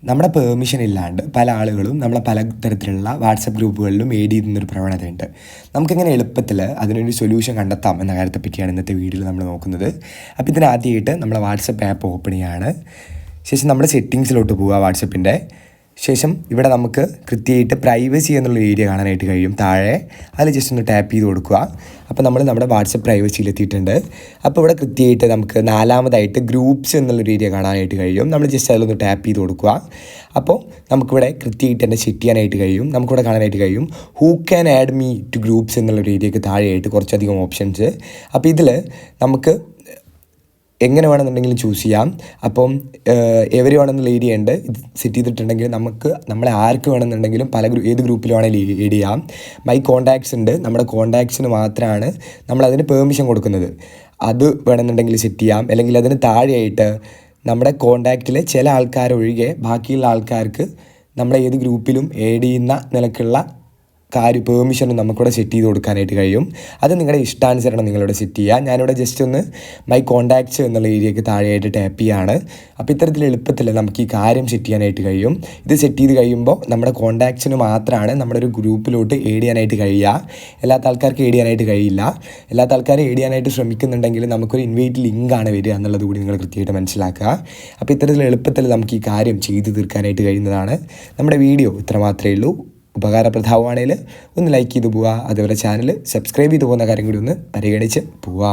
നമ്മുടെ പെർമിഷൻ ഇല്ലാണ്ട് പല ആളുകളും നമ്മളെ പല തരത്തിലുള്ള വാട്സപ്പ് ഗ്രൂപ്പുകളിലും ആഡ് ചെയ്യുന്നൊരു പ്രവണതയുണ്ട്. നമുക്കെങ്ങനെ എളുപ്പത്തിൽ അതിനൊരു സൊല്യൂഷൻ കണ്ടെത്താം എന്ന കാര്യത്തെപ്പറ്റിയാണ് ഇന്നത്തെ വീഡിയോയിൽ നമ്മൾ നോക്കുന്നത്. അപ്പോൾ ഇതിനാദ്യമായിട്ട് നമ്മളെ വാട്സപ്പ് ആപ്പ് ഓപ്പൺ ചെയ്യാണ്. ശേഷം നമ്മുടെ സെറ്റിങ്സിലോട്ട് പോവുക. വാട്സപ്പിൻ്റെ ശേഷം ഇവിടെ നമുക്ക് കൃത്യമായിട്ട് പ്രൈവസി എന്നുള്ള ഏരിയ കാണാനായിട്ട് കഴിയും. താഴെ അതിൽ ജസ്റ്റ് ഒന്ന് ടാപ്പ് ചെയ്ത് കൊടുക്കുക. അപ്പോൾ നമ്മൾ നമ്മുടെ വാട്സപ്പ് പ്രൈവസിയിൽ എത്തിയിട്ടുണ്ട്. അപ്പോൾ ഇവിടെ കൃത്യമായിട്ട് നമുക്ക് നാലാമതായിട്ട് ഗ്രൂപ്പ്സ് എന്നുള്ളൊരു ഏരിയ കാണാനായിട്ട് കഴിയും. നമ്മൾ ജസ്റ്റ് അതിലൊന്ന് ടാപ്പ് ചെയ്ത് കൊടുക്കുക. അപ്പോൾ നമുക്കിവിടെ കൃത്യമായിട്ട് തന്നെ സെറ്റ് ചെയ്യാനായിട്ട് കഴിയും. നമുക്കിവിടെ കാണാനായിട്ട് കഴിയും who can add me to groups എന്നുള്ളൊരു ഏരിയക്ക് താഴെയായിട്ട് കുറച്ചധികം ഓപ്ഷൻസ്. അപ്പോൾ ഇതിൽ നമുക്ക് എങ്ങനെ വേണമെന്നുണ്ടെങ്കിലും ചൂസ് ചെയ്യാം. അപ്പം എവരി വേണമെന്നുള്ള ഏരിയ ഉണ്ട്. ഇത് സെറ്റ് ചെയ്തിട്ടുണ്ടെങ്കിൽ നമുക്ക് നമ്മളെ ആർക്ക് വേണമെന്നുണ്ടെങ്കിലും ഏത് ഗ്രൂപ്പിൽ വേണമെങ്കിലും ഏഡ് ചെയ്യാം. മൈ കോൺടാക്ട്സ് ഉണ്ട്. നമ്മുടെ കോൺടാക്ട്സിന് മാത്രമാണ് നമ്മളതിന് പെർമിഷൻ കൊടുക്കുന്നത്. അത് വേണമെന്നുണ്ടെങ്കിൽ സെറ്റ് ചെയ്യാം. അല്ലെങ്കിൽ അതിന് താഴെയായിട്ട് നമ്മുടെ കോൺടാക്റ്റിലെ ചില ആൾക്കാരൊഴികെ ബാക്കിയുള്ള ആൾക്കാർക്ക് നമ്മളെ ഏത് ഗ്രൂപ്പിലും ആഡ് ചെയ്യുന്ന നിലക്കുള്ള പെർമിഷനും നമുക്കിവിടെ സെറ്റ് ചെയ്ത് കൊടുക്കാനായിട്ട് കഴിയും. അത് നിങ്ങളുടെ ഇഷ്ടാനുസരണം നിങ്ങളിവിടെ സെറ്റ് ചെയ്യുക. ഞാനിവിടെ ജസ്റ്റ് ഒന്ന് മൈ കോൺടാക്ട്സ് എന്നുള്ള ഏരിയയ്ക്ക് താഴെയായിട്ട് ടാപ്പ് ചെയ്യുകയാണ്. അപ്പോൾ ഇത്തരത്തിൽ എളുപ്പത്തിൽ നമുക്ക് ഈ കാര്യം സെറ്റ് ചെയ്യാനായിട്ട് കഴിയും. ഇത് സെറ്റ് ചെയ്ത് കഴിയുമ്പോൾ നമ്മുടെ കോൺടാക്ട്സിന് മാത്രമാണ് നമ്മുടെ ഒരു ഗ്രൂപ്പിലോട്ട് ആഡ് ചെയ്യാനായിട്ട് കഴിയുക. എല്ലാത്ത ആൾക്കാർക്ക് ആഡ് ചെയ്യാനായിട്ട് കഴിയില്ല. എല്ലാത്ത ആൾക്കാർ ആഡ് ചെയ്യാനായിട്ട് ശ്രമിക്കുന്നുണ്ടെങ്കിൽ നമുക്കൊരു ഇൻവൈറ്റ് ലിങ്കാണ് വരിക എന്നുള്ളത് കൂടി നിങ്ങൾ കൃത്യമായിട്ട് മനസ്സിലാക്കുക. അപ്പോൾ ഇത്തരത്തിൽ എളുപ്പത്തിൽ നമുക്ക് ഈ കാര്യം ചെയ്തു തീർക്കാനായിട്ട് കഴിയുന്നതാണ്. നമ്മുടെ വീഡിയോ ഇത്ര മാത്രമേ ഉള്ളൂ. ഉപകാരപ്രദമാണെങ്കിൽ ഒന്ന് ലൈക്ക് ചെയ്ത് പോവുക. അതുപോലെ ചാനൽ സബ്സ്ക്രൈബ് ചെയ്ത് പോകുന്ന കാര്യം കൂടി ഒന്ന് പരിഗണിച്ച് പോവുക.